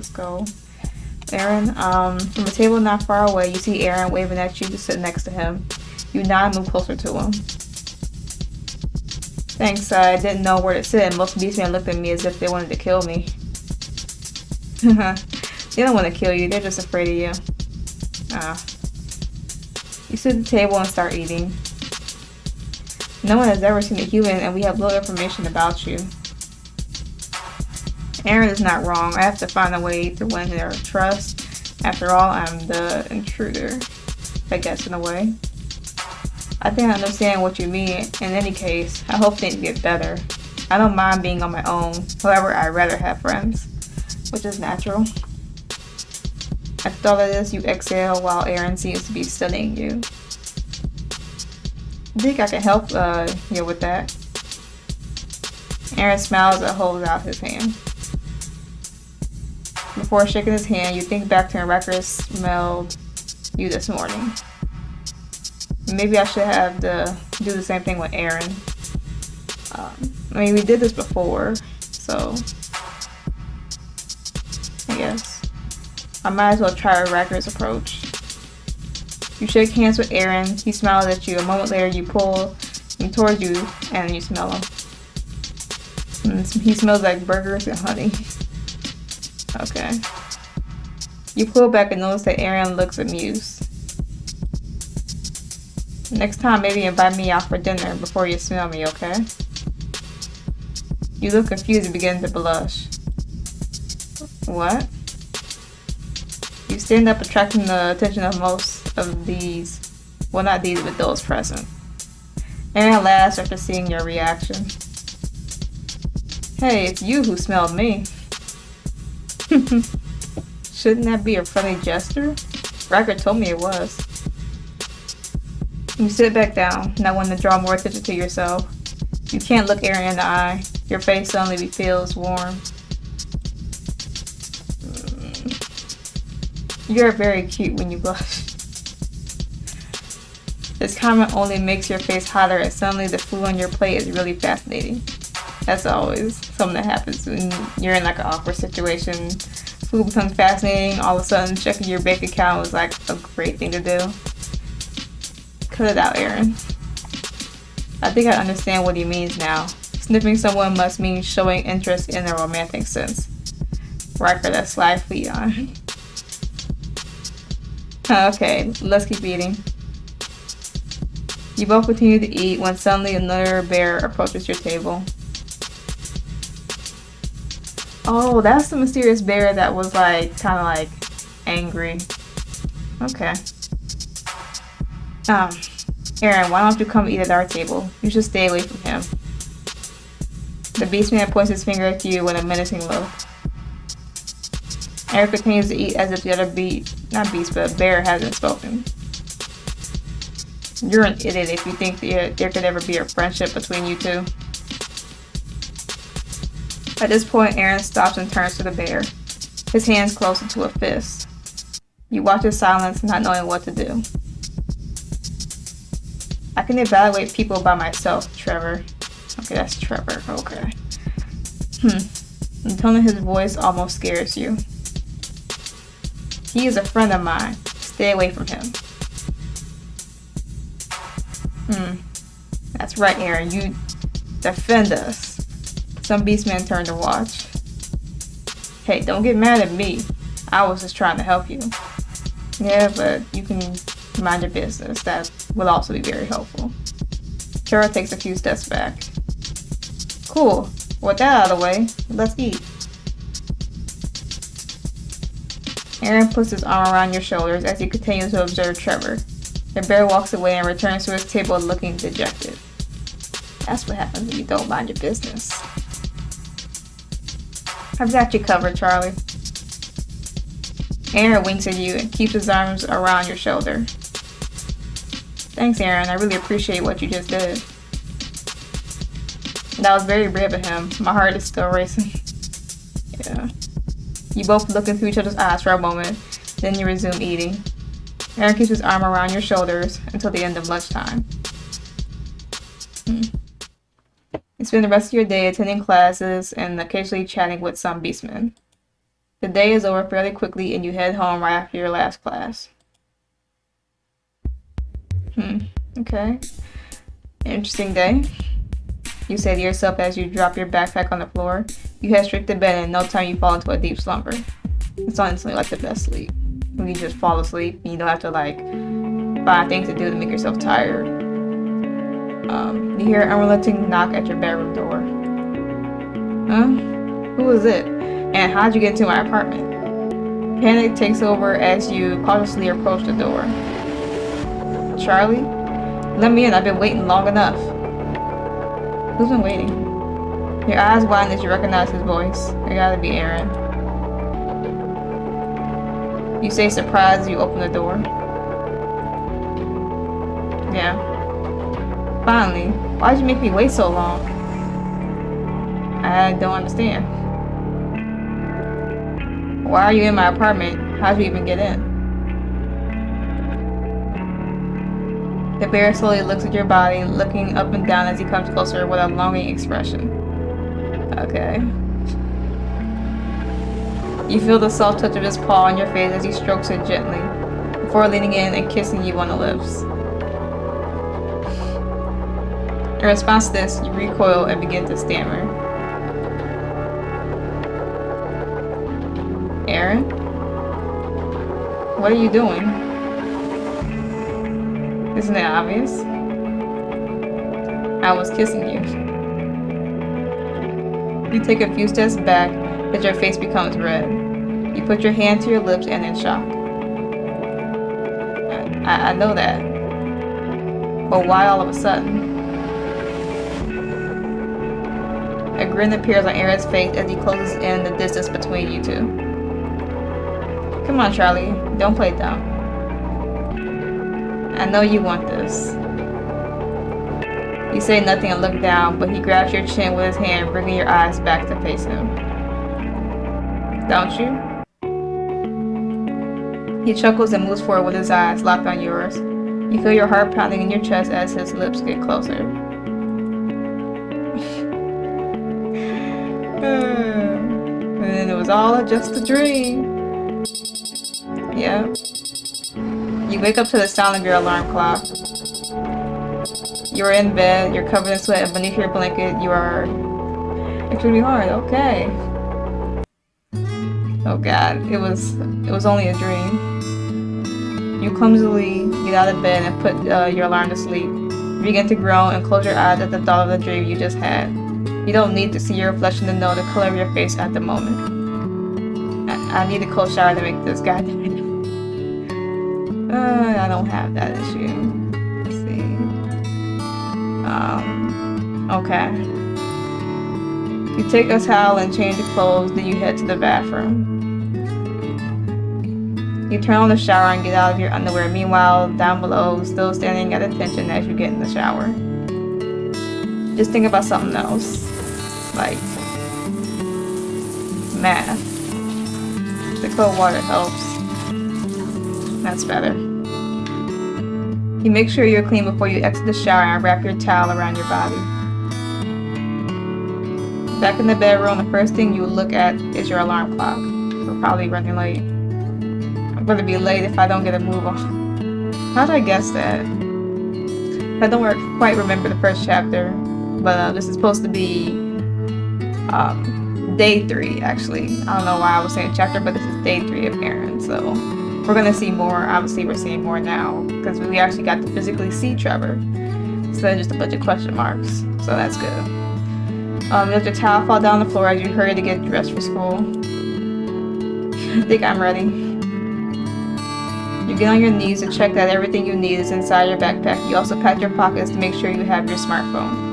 Let's go. Aaron, from a table not far away, you see Aaron waving at you to sit next to him. You nod and move closer to him. Thanks, I didn't know where to sit, and most beastmen looked at me as if they wanted to kill me. They don't want to kill you, they're just afraid of you. You sit at the table and start eating. No one has ever seen a human, and we have little information about you. Aaron is not wrong. I have to find a way to win their trust. After all, I'm the intruder, I guess, in a way. I think I understand what you mean. In any case, I hope things get better. I don't mind being on my own. However, I'd rather have friends, which is natural. After all of this, you exhale while Aaron seems to be studying you. I think I can help you with that. Aaron smiles and holds out his hand. Before shaking his hand, you think back to when Ryker smelled you this morning. Maybe I should have to do the same thing with Aaron. I mean, we did this before, so I guess I might as well try Ryker's approach. You shake hands with Aaron. He smiles at you. A moment later, you pull him towards you, and you smell him. He smells like burgers and honey. Okay. You pull back and notice that Aaron looks amused. Next time, maybe invite me out for dinner before you smell me, okay? You look confused and begin to blush. What? You stand up, attracting the attention of most of these. Well, not these, but those present. Aaron laughs after seeing your reaction. Hey, it's you who smelled me. Shouldn't that be a friendly gesture? Ryker told me it was. You sit back down, not wanting to draw more attention to yourself. You can't look Aaron in the eye. Your face suddenly feels warm. You're very cute when you blush. This comment only makes your face hotter, and suddenly the food on your plate is really fascinating. That's always something that happens when you're in like an awkward situation. Food becomes fascinating. All of a sudden, checking your bank account was like a great thing to do. Cut it out, Aaron. I think I understand what he means now. Sniffing someone must mean showing interest in a romantic sense. Ryker, that's sly fleet on. Okay, let's keep eating. You both continue to eat when suddenly another bear approaches your table. Oh, that's the mysterious bear that was like, kind of like angry. Okay. Aaron, why don't you come eat at our table? You should stay away from him. The beastman points his finger at you with a menacing look. Aaron continues to eat as if the other bear hasn't spoken. You're an idiot if you think there could ever be a friendship between you two. At this point, Aaron stops and turns to the bear. His hands close into a fist. You watch in silence, not knowing what to do. I can evaluate people by myself, Trevor. Okay, that's Trevor. Okay. The tone of his voice almost scares you. He is a friend of mine. Stay away from him. That's right, Aaron. You defend us. Some beastmen turn to watch. Hey, don't get mad at me. I was just trying to help you. Yeah, but you can mind your business. That will also be very helpful. Trevor takes a few steps back. Cool. With that out of the way, let's eat. Aaron puts his arm around your shoulders as he continues to observe Trevor. The bear walks away and returns to his table looking dejected. That's what happens when you don't mind your business. I've got you covered, Charlie. Aaron winks at you and keeps his arms around your shoulder. Thanks, Aaron. I really appreciate what you just did. That was very brave of him. My heart is still racing. Yeah. You both look into each other's eyes for a moment, then you resume eating. Aaron keeps his arm around your shoulders until the end of lunchtime. You spend the rest of your day attending classes and occasionally chatting with some beastmen. The day is over fairly quickly and you head home right after your last class. Okay. Interesting day. You say to yourself as you drop your backpack on the floor. You head straight to bed and in no time you fall into a deep slumber. It's honestly like the best sleep. When you just fall asleep and you don't have to like find things to do to make yourself tired. You hear an unrelenting knock at your bedroom door. Huh? Who is it? And how'd you get into my apartment? Panic takes over as you cautiously approach the door. Charlie? Let me in, I've been waiting long enough. Who's been waiting? Your eyes widen as you recognize his voice. It gotta be Aaron. You say surprised as you open the door. Yeah. Finally. Why'd you make me wait so long? I don't understand. Why are you in my apartment? How'd you even get in? The bear slowly looks at your body, looking up and down as he comes closer with a longing expression. Okay. You feel the soft touch of his paw on your face as he strokes it gently, before leaning in and kissing you on the lips. In response to this, you recoil and begin to stammer. Aaron? What are you doing? Isn't it obvious? I was kissing you. You take a few steps back as your face becomes red. You put your hand to your lips and in shock. I know that. But why all of a sudden? A grin appears on Aaron's face as he closes in the distance between you two. Come on, Charlie. Don't play dumb. I know you want this. You say nothing and look down, but he grabs your chin with his hand, bringing your eyes back to face him. Don't you? He chuckles and moves forward with his eyes locked on yours. You feel your heart pounding in your chest as his lips get closer. And then it was all just a dream. Yeah. You wake up to the sound of your alarm clock. You're in bed, you're covered in sweat, and beneath your blanket you are extremely hard. Okay. Oh god, it was only a dream. You clumsily get out of bed and put your alarm to sleep. You begin to groan and close your eyes at the thought of the dream you just had. You don't need to see your reflection to know the color of your face at the moment. I need a cold shower to make this goddamn video. I don't have that issue. Let's see. Okay. You take a towel and change your clothes, then you head to the bathroom. You turn on the shower and get out of your underwear. Meanwhile, down below, still standing at attention as you get in the shower. Just think about something else. Like math. The cold water helps. That's better. You make sure you're clean before you exit the shower and wrap your towel around your body. Back in the bedroom, the first thing you look at is your alarm clock. We're probably running late. I'm gonna be late if I don't get a move on. How did I guess that? I don't quite remember the first chapter, but this is supposed to be Day 3, actually. I don't know why I was saying chapter, but this is Day 3 of Aaron, so we're gonna see more. Obviously, we're seeing more now because we actually got to physically see Trevor instead of just a bunch of question marks, so that's good. You let your towel fall down the floor as you hurry to get dressed for school. I think I'm ready. You get on your knees to check that everything you need is inside your backpack. You also pat your pockets to make sure you have your smartphone.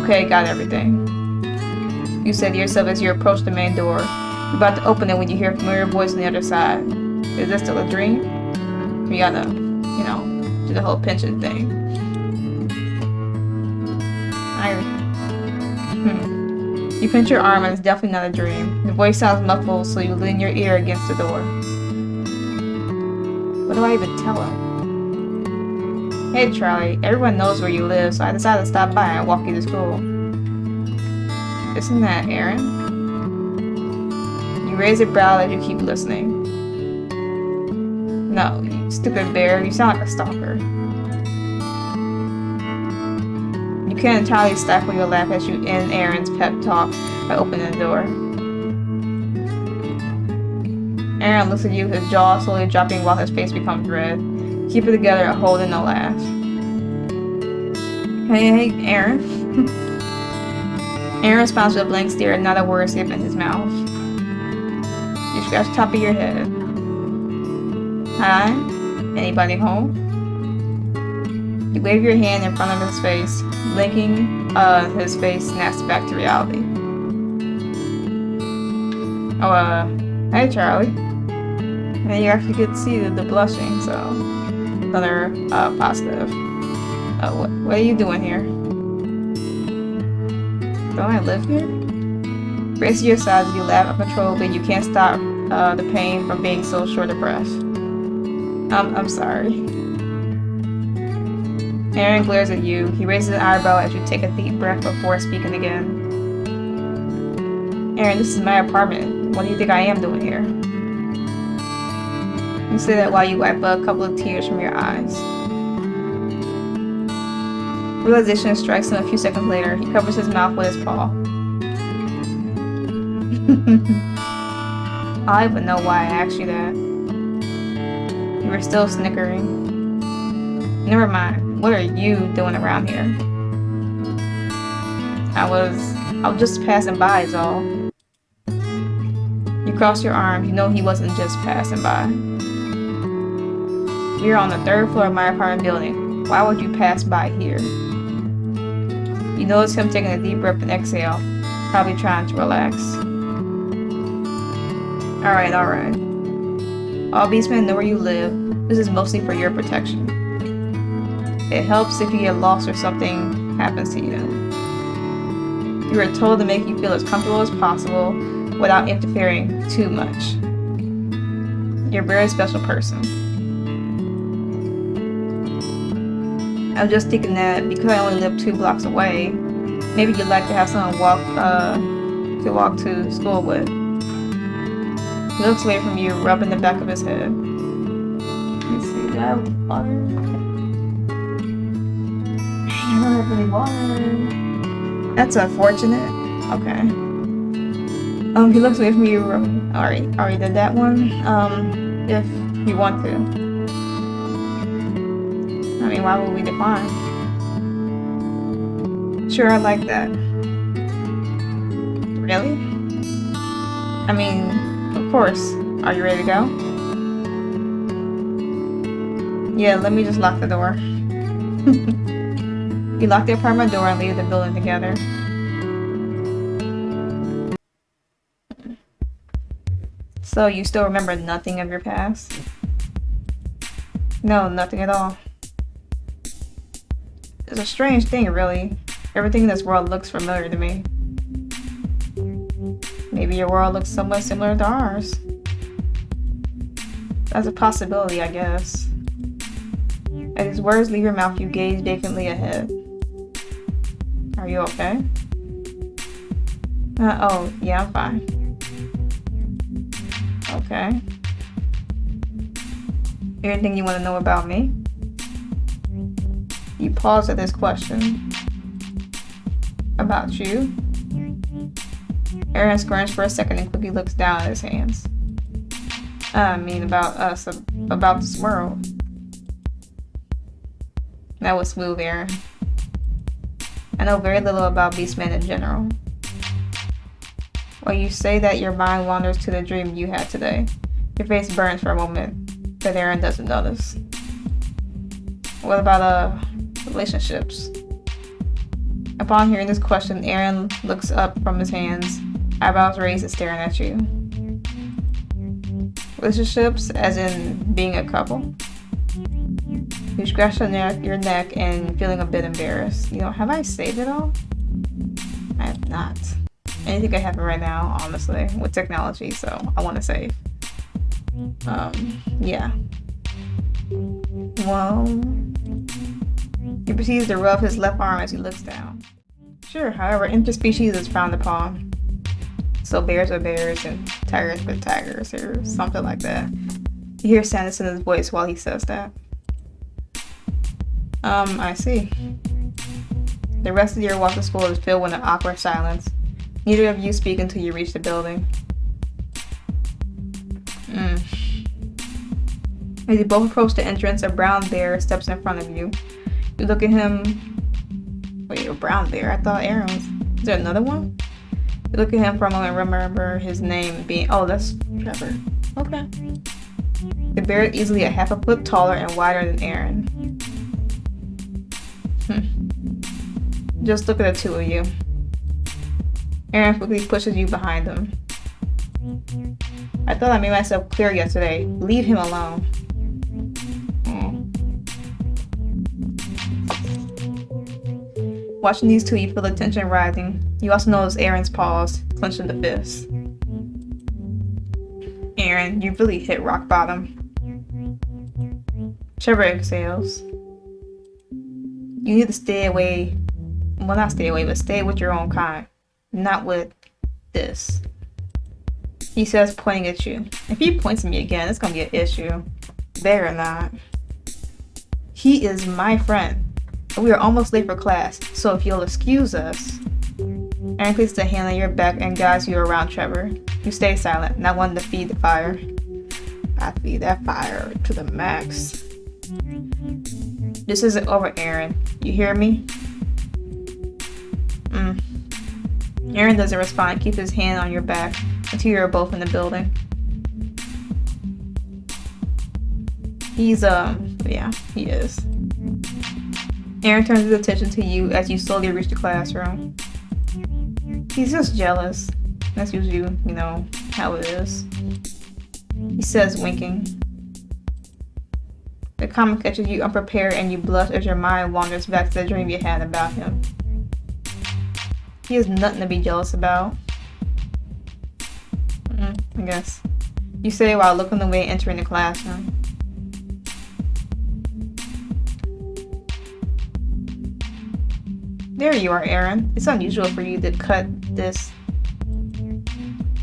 Okay, got everything. You say to yourself as you approach the main door. You're about to open it when you hear a familiar voice on the other side. Is this still a dream? We gotta, do the whole pinching thing. You pinch your arm and it's definitely not a dream. The voice sounds muffled, so you lean your ear against the door. What do I even tell him? Hey Charlie, everyone knows where you live, so I decided to stop by and walk you to school. Isn't that Aaron? You raise a brow as you keep listening. No, you stupid bear, you sound like a stalker. You can't entirely stifle your laugh as you end Aaron's pep talk by opening the door. Aaron looks at you, his jaw slowly dropping while his face becomes red. Keep it together, holding a laugh. Hey, Aaron. Aaron responds with a blank stare, not a word escaping his mouth. You scratch the top of your head. Hi? Anybody home? You wave your hand in front of his face. Blinking, his face snaps back to reality. Oh, hey Charlie. And you actually get to see the blushing, so another positive. What are you doing here? Don't I live here? Race to your side as you laugh uncontrollably. You can't stop the pain from being so short of breath. I'm sorry. Aaron glares at you. He raises an eyebrow as you take a deep breath before speaking again. Aaron, this is my apartment. What do you think I am doing here? You say that while you wipe a couple of tears from your eyes. Realization strikes him a few seconds later. He covers his mouth with his paw. I don't even know why I asked you that. You were still snickering. Never mind. What are you doing around here? I was just passing by is all. You cross your arms. You know he wasn't just passing by. You're on the 3rd floor of my apartment building. Why would you pass by here? You notice him taking a deep breath and exhale, probably trying to relax. Alright. All beastmen know where you live. This is mostly for your protection. It helps if you get lost or something happens to you. You are told to make you feel as comfortable as possible without interfering too much. You're a very special person. I'm just thinking that because I only live 2 blocks away, maybe you'd like to have someone to walk to school with. He looks away from you, rubbing the back of his head. You see that water? I don't have any water. That's unfortunate. Okay. He looks away from you. Already did that one. If you want to. I mean, why would we decline? Sure, I like that. Really? I mean, of course. Are you ready to go? Yeah, let me just lock the door. You lock the apartment door and leave the building together. So, you still remember nothing of your past? No, nothing at all. It's a strange thing, really. Everything in this world looks familiar to me. Maybe your world looks somewhat similar to ours. That's a possibility, I guess. As his words leave your mouth, you gaze vacantly ahead. Are you okay? Oh, yeah, I'm fine. Okay. Anything you want to know about me? You pause at this question. About you? Aaron squirms for a second and quickly looks down at his hands. I mean, about us, about this world. That was smooth, Aaron. I know very little about beastmen in general. When you say that, your mind wanders to the dream you had today. Your face burns for a moment, but Aaron doesn't notice. What about, relationships? Upon hearing this question, Aaron looks up from his hands, eyebrows raised and staring at you. Relationships, as in being a couple? You scratch your neck and feeling a bit embarrassed. You know, have I saved it all? I have not. Anything can happen right now, honestly, with technology, so I want to save. Yeah. Well, he proceeds to rub his left arm as he looks down. Sure, however, interspecies is frowned upon. So bears are bears and tigers are tigers or something like that. You hear sadness in his voice while he says that. I see. The rest of your walk to school is filled with an awkward silence. Neither of you speak until you reach the building. As you both approach the entrance, a brown bear steps in front of you. You look at him. Wait, a brown bear? I thought Aaron was. Is there another one? You look at him for a moment and remember his name being. Oh, that's Trevor. Okay. The bear is easily a half a foot taller and wider than Aaron. Just look at the two of you. Aaron quickly pushes you behind him. I thought I made myself clear yesterday. Leave him alone. Watching these two, you feel the tension rising. You also notice Aaron's paws, clenching the fist. Aaron, you really hit rock bottom. Trevor exhales. You need to stay away. Well, not stay away, but stay with your own kind. Not with this. He says, pointing at you. If he points at me again, it's gonna be an issue. Better or not. He is my friend. We are almost late for class, so if you'll excuse us. Aaron places a hand on your back and guides you around Trevor. You stay silent, not wanting to feed the fire. I feed that fire to the max. This isn't over, Aaron. You hear me? Aaron doesn't respond. Keep his hand on your back until you're both in the building. He's, yeah, he is. Aaron turns his attention to you as you slowly reach the classroom. He's just jealous. That's usually, you know, how it is. He says, winking. The comment catches you unprepared and you blush as your mind wanders back to the dream you had about him. He has nothing to be jealous about. I guess. You say while looking away entering the classroom. There you are, Aaron. It's unusual for you to cut this.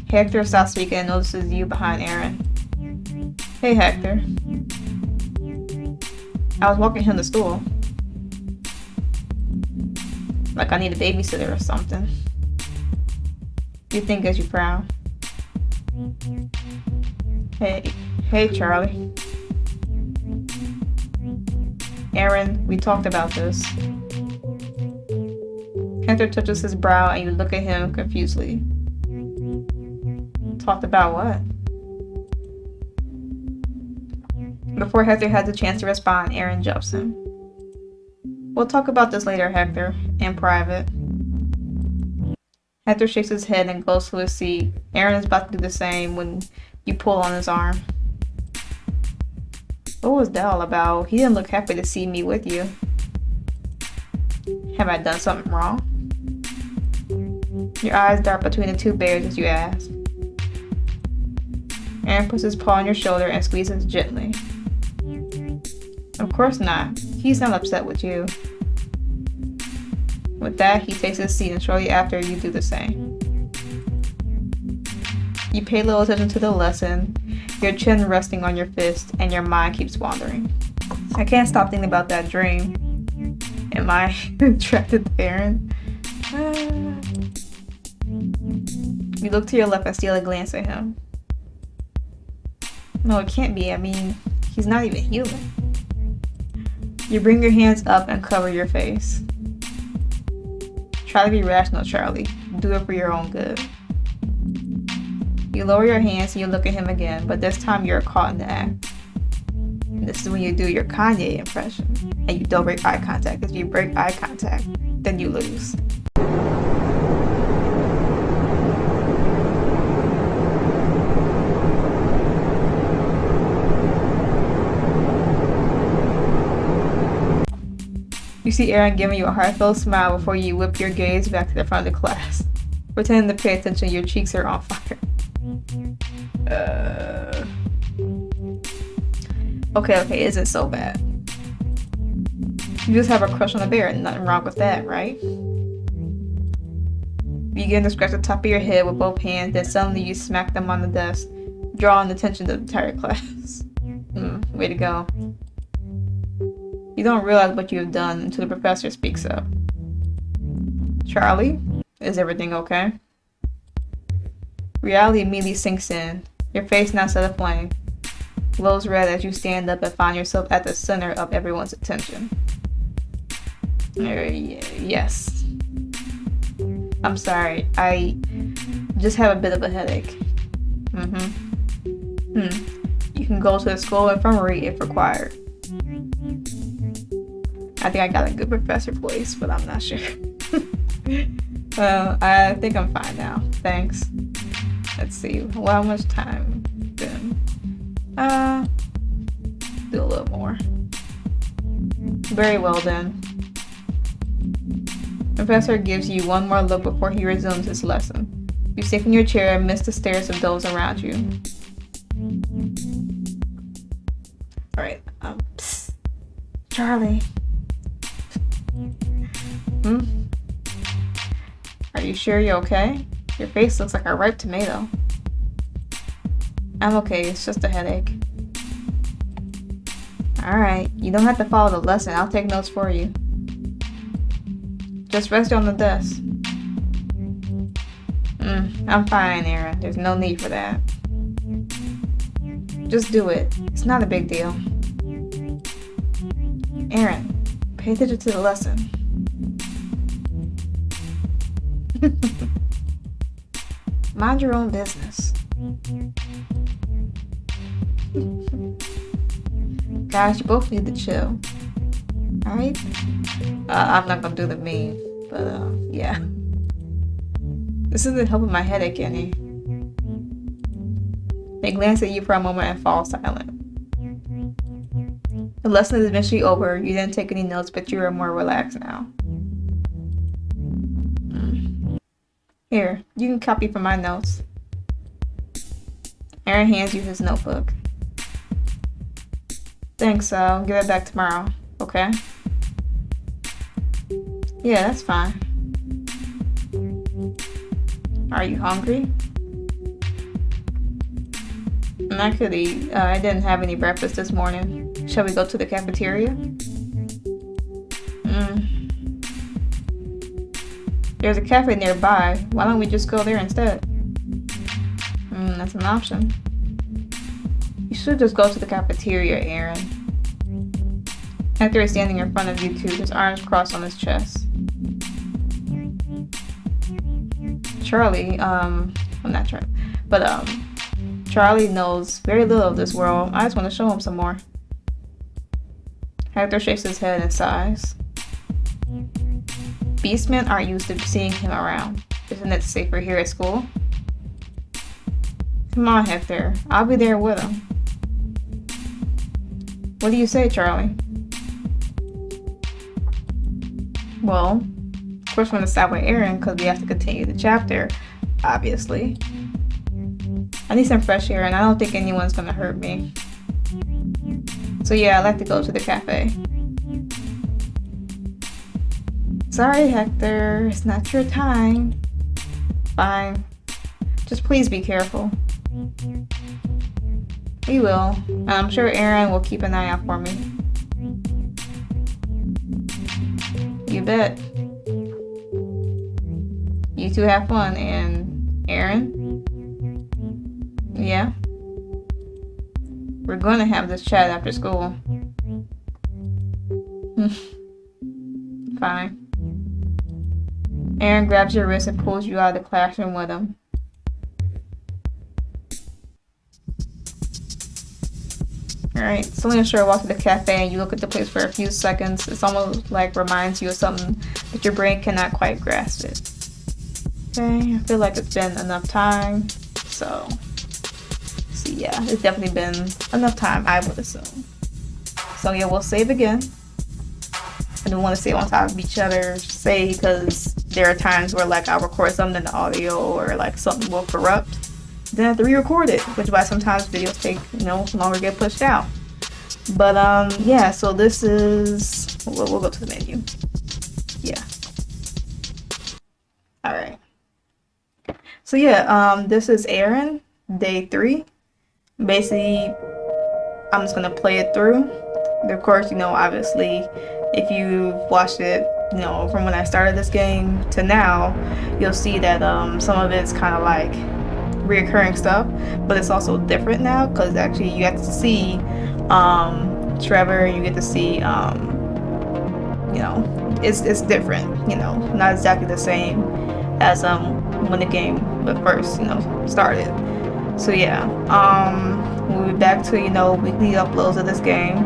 Hector stops speaking and notices you behind Aaron. Hey, Hector. I was walking him to school. Like I need a babysitter or something. You think as you frown. Hey, Charlie. Aaron, we talked about this. Hector touches his brow and you look at him confusedly. Talked about what? Before Hector has a chance to respond, Aaron jumps in. We'll talk about this later, Hector, in private. Hector shakes his head and goes to his seat. Aaron is about to do the same when you pull on his arm. What was that all about? He didn't look happy to see me with you. Have I done something wrong? Your eyes dart between the two bears as you ask. Aaron puts his paw on your shoulder and squeezes gently. Of course not. He's not upset with you. With that, he takes his seat and shortly after you do the same. You pay little attention to the lesson, your chin resting on your fist, and your mind keeps wandering. I can't stop thinking about that dream. Am I attracted to Aaron? You look to your left and steal a glance at him. No, it can't be. I mean, he's not even human. You bring your hands up and cover your face. Try to be rational, Charlie. Do it for your own good. You lower your hands and you look at him again, but this time you're caught in the act. And this is when you do your Kanye impression, and you don't break eye contact. If you break eye contact, then you lose. You see Aaron giving you a heartfelt smile before you whip your gaze back to the front of the class. Pretending to pay attention, your cheeks are on fire. Okay, isn't so bad. You just have a crush on a bear, and nothing wrong with that, right? You begin to scratch the top of your head with both hands, then suddenly you smack them on the desk, drawing the attention of the entire class. Way to go. You don't realize what you have done until the professor speaks up. Charlie, is everything okay? Reality immediately sinks in. Your face now set aflame. Glows red as you stand up and find yourself at the center of everyone's attention. Yes. I'm sorry. I just have a bit of a headache. You can go to the school infirmary if required. I think I got a good professor voice, but I'm not sure. Well, I think I'm fine now. Thanks. Let's see. Well, how much time then? Do a little more. Very well then. Professor gives you one more look before he resumes his lesson. You sit in your chair amidst the stares of those around you. Alright, psst. Charlie. Are you sure you're okay? Your face looks like a ripe tomato. I'm okay, it's just a headache. Alright, you don't have to follow the lesson, I'll take notes for you. Just rest on the desk. I'm fine, Aaron. There's no need for that. Just do it. It's not a big deal. Aaron, pay attention to the lesson. Mind your own business. Guys, you both need to chill. Alright? I'm not gonna do the meme, but yeah. This isn't helping my headache any. They glance at you for a moment and fall silent. The lesson is eventually over. You didn't take any notes, but you are more relaxed now. Here, you can copy from my notes. Aaron hands you his notebook. Thanks, I'll give it back tomorrow, okay? Yeah, that's fine. Are you hungry? I could eat. I didn't have any breakfast this morning. Shall we go to the cafeteria? There's a cafe nearby. Why don't we just go there instead? That's an option. You should just go to the cafeteria, Aaron. Hector is standing in front of you two, his arms crossed on his chest. Charlie, well, not Charlie, but Charlie knows very little of this world. I just want to show him some more. Hector shakes his head and sighs. Beastmen aren't used to seeing him around. Isn't it safer here at school? Come on, Hector. I'll be there with him. What do you say, Charlie? Well, of course we're gonna stop with Aaron because we have to continue the chapter, obviously. I need some fresh air and I don't think anyone's gonna hurt me. So yeah, I'd like to go to the cafe. Sorry, Hector, it's not your time. Fine. Just please be careful. We will. And I'm sure Aaron will keep an eye out for me. You bet. You two have fun, and Aaron? Yeah? We're gonna have this chat after school. Fine. Aaron grabs your wrist and pulls you out of the classroom with him. Alright, so I'm gonna walk to the cafe and you look at the place for a few seconds. It's almost like reminds you of something, but your brain cannot quite grasp it. Okay, I feel like it's been enough time. So yeah, it's definitely been enough time, I would assume. So yeah, we'll save again. I don't want to stay on top of each other, say, because there are times where like I'll record something in the audio or like something will corrupt. Then I have to re-record it, which is why sometimes videos take, longer to get pushed out. But yeah, so this is, we'll go to the menu. Yeah. Alright. So yeah, this is Aaron, day 3. Basically, I'm just gonna play it through. Of course, obviously, if you've watched it, from when I started this game to now, you'll see that some of it's kind of like reoccurring stuff, but it's also different now because actually you get to see Trevor, you get to see it's different, not exactly the same as when the game first started. So yeah, we'll be back to weekly uploads of this game.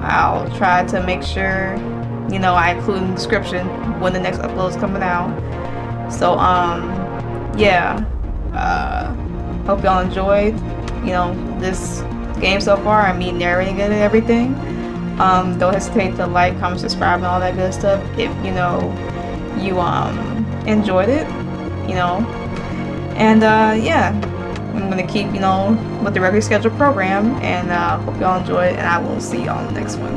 I'll try to make sure I include in the description when the next upload is coming out. So yeah, hope y'all enjoyed this game so far. I mean, narrating it and everything. Don't hesitate to like, comment, subscribe, and all that good stuff if you enjoyed it, and yeah, I'm gonna keep with the regular scheduled program, and hope y'all enjoy it, and I will see y'all in the next one.